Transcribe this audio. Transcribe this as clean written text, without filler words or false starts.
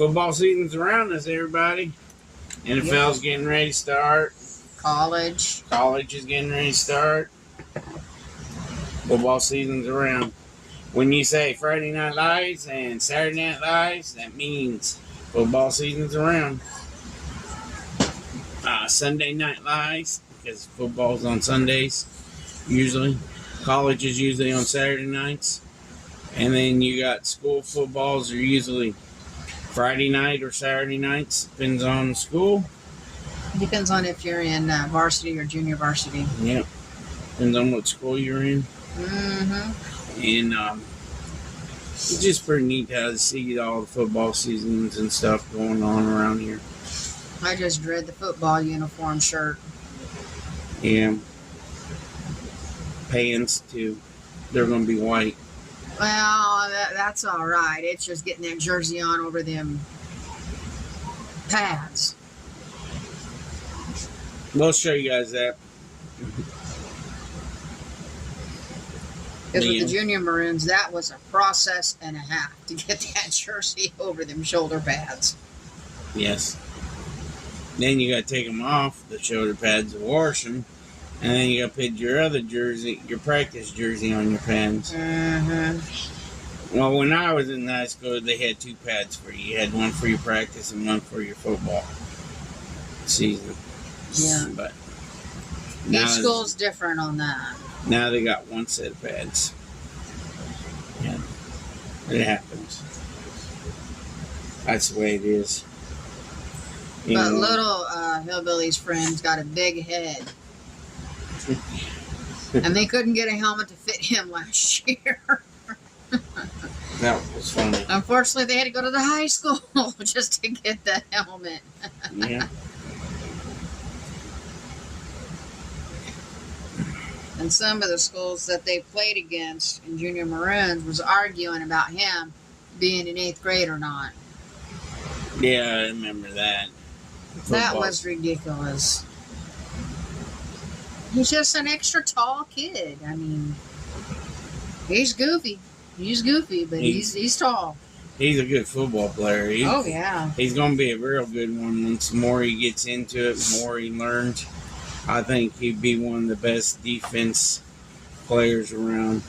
Football season's around us, everybody. NFL's getting ready to start. College is getting ready to start. Football season's around. When you say Friday Night Lights and Saturday Night Lights, that means football season's around. Sunday Night Lights, because football's on Sundays, usually. College is usually on Saturday nights. And then you got school footballs are usually Friday night or Saturday nights. Depends on school. depends on if you're in varsity or junior varsity. Yep. Depends on what school you're in. Mm-hmm. And it's just pretty neat to see all the football seasons and stuff going on around here. I just dread the football uniform shirt. Yeah. Pants, too. They're going to be white. Well, that's all right. It's just getting that jersey on over them pads. We'll show you guys that. Because with the Junior Maroons, that was a process and a half to get that jersey over them shoulder pads. Yes. Then you got to take them off the shoulder pads and wash them. And then you got to put your other jersey, your practice jersey on your pads. Mm-hmm. Well, when I was in high school, they had two pads for you. You had one for your practice and one for your football season. Yeah. But each school's different on that. Now they got one set of pads. Yeah. It happens. That's the way it is. But little Hillbilly's friend's got a big head. And they couldn't get a helmet to fit him last year. That was funny. Unfortunately, they had to go to the high school just to get the helmet. Yeah. And some of the schools that they played against in Junior Maroons was arguing about him being in 8th grade or not. Yeah, I remember that. That was ridiculous. He's just an extra tall kid. I mean, he's goofy. He's goofy, but he's tall. He's a good football player. Oh, yeah. He's going to be a real good one once more he gets into it, more he learns. I think he'd be one of the best defense players around.